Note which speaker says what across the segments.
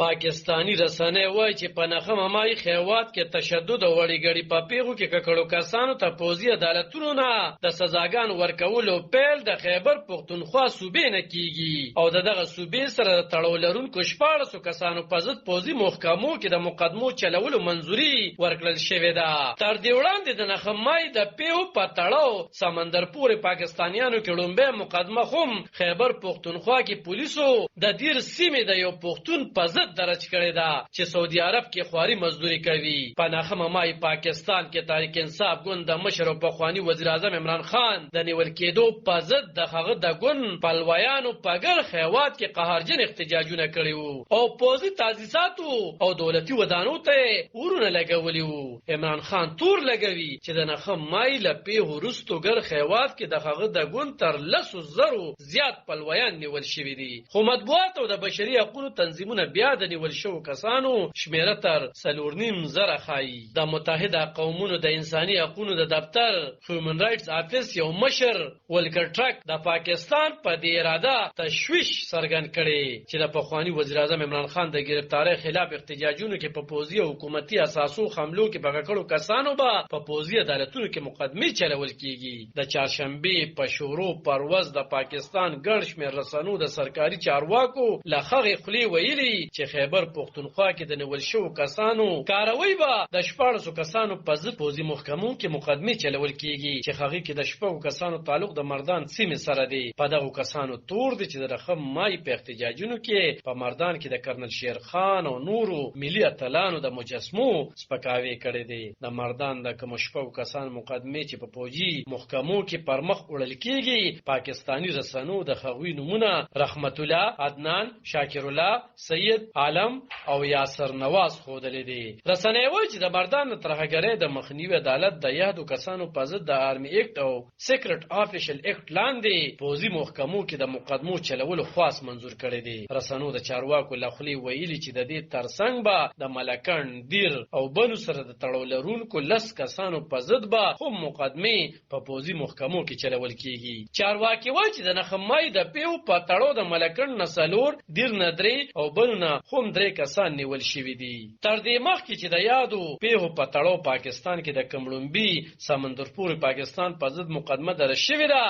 Speaker 1: پاکستانی رسنۍ وایي چې په نخه ممای خیوات کې تشدد او وړیګړي په پیغو کې ککړو کسانو ته پوځي عدالتونو نه د سزاګان ورکولو پیل د خیبر پختونخوا صوبې نه کیږي او دغه صوبې سره تړاو لرونکو 1400 کسانو په ضد پوځي محکمو کې د مقدمو چلولو منځوري ورکړل شوې ده. تر دې وړاندې د نخه مای د پیو په تړاو سمندر پورې پاکستانیانو کې لومبه مقدمه هم خیبر پختونخوا کې پولیسو د دیر سیمې د یو پختون په ضد درج کړی ده چې سعودي عرب کې خواري مزدوري کوي. په نخه ممای پاکستان کې تحریک انصاف ګوند د مشر او پخوانی وزیر اعظم عمران خان د نیول کېدو په ضد د هغه د ګوند پلویانو په ګر خیوات کې قهرجن احتجاجونه کړي وو او پوځي تاسیساتو او دولتي ودانو ته ورونه لګولي وو. عمران خان تور لګوي چې د نخه مای لپی ورستو ګر خیوات کې د هغه د ګوند تر 100,000 زیات پلویان نیول شوی دي. خو مطبوعات او د بشري حقوقو تنظیمونه بیا د نیول شوو کسانو شمیره تر 4.5 ښایي. د متحده قومونو د انساني حقوقو د دفتر هیومن رائټس افیس یو مشر ولکر ټرک د پاکستان په دې اراده تشویش څرګند کړي چې د پخوانی وزیر اعظم عمران خان د گرفتاری خلاف احتجاجونو کې په پوځي او حکومتي اساسو حملو کې بغکړو کسانو به په پوځي عدالتونو کې مقدمې چلول کیږي. د چهارشنبه په شورو پرواز د پاکستان ګڼ شمېر رسنیو د سرکاري چارواکو لخغې خلی ویلي چې خیبر پختونخوا کې د نیول شوو کسانو کاروي به د 1400 کسانو په ضد پوځي محکمو کې مقدمې چلول کیږي چې هغه کې د 14 کسانو تعلق د مردان سیمې سره دی. په دغه کسانو تور دي چې د رقم مای په احتجاجونو کې په مردان کې د کرنل شیر خان او نورو ملي اتلانو د مجسمو سپکاوي کړي دي. د مردان د کوم 14 کسانو مقدمې چې په پوځي محکمو کې پرمخ وړل کیږي پاکستانی رسنیو د خغوی نمونه رحمت الله، عدنان، شاکر الله، سید عالم او یاسر نواز خودلې دي. رسنۍ وایي چې د مردان ترهګرۍ د مخنیوي عدالت د یادو کسانو په ضد د آرمي ایکټ او سیکرټ افیشل ایکټ لاندې پوځي محکمو کې د مقدمو چلولو خاص منظور کړي دي. رسنیو د چارواکو لخوا ویلي چې د دې ترڅنګ به د ملکن دیر او بنو سره د تړاو لرونکو 10 کسانو په ضد به هم مقدمې په پوځي محکمو کې چلول کیږي. چارواکي وایي چې د نخمای د پیو په تړاو د ملکن نسلور دیر ندري او بنو نه هم 3 کسان نیول شوی دي. تر دې مخکې چې د یادو پیو په تړاو پاکستان کې د کمړومبي سمندرپور پاکستان په ضد مقدمه در شوی ده.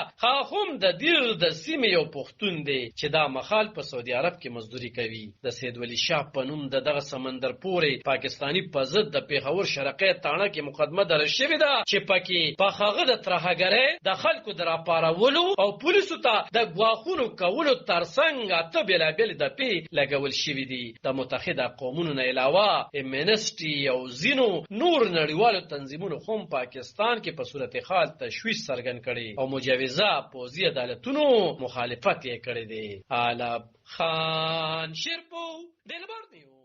Speaker 1: هم د دیر د سیمې یو پښتون دی چې دا مخال په سعودي عرب کې مزدوري کوي. د سید ولی شاه په نوم دغه سمندرپوري پاکستانی په ضد د پیښور شرقي تاڼه کې مقدمه در شوی ده چې پکې په هغه د ترهګرۍ د خلکو دراپارولو او پولیسو ته د غواخونو کولو ترڅنګ اته بلابل د پی لګول شوی دي. د متحده قومونو نه علاوه امنسټي او زینو نور نړیوالو تنظیمونو هم پاکستان کې په صورتحال تشویش څرګند کړي او مجوزه پوځي عدالتونو مخالفت یې کړی دی. عالم خان شیرپو دلبر نیو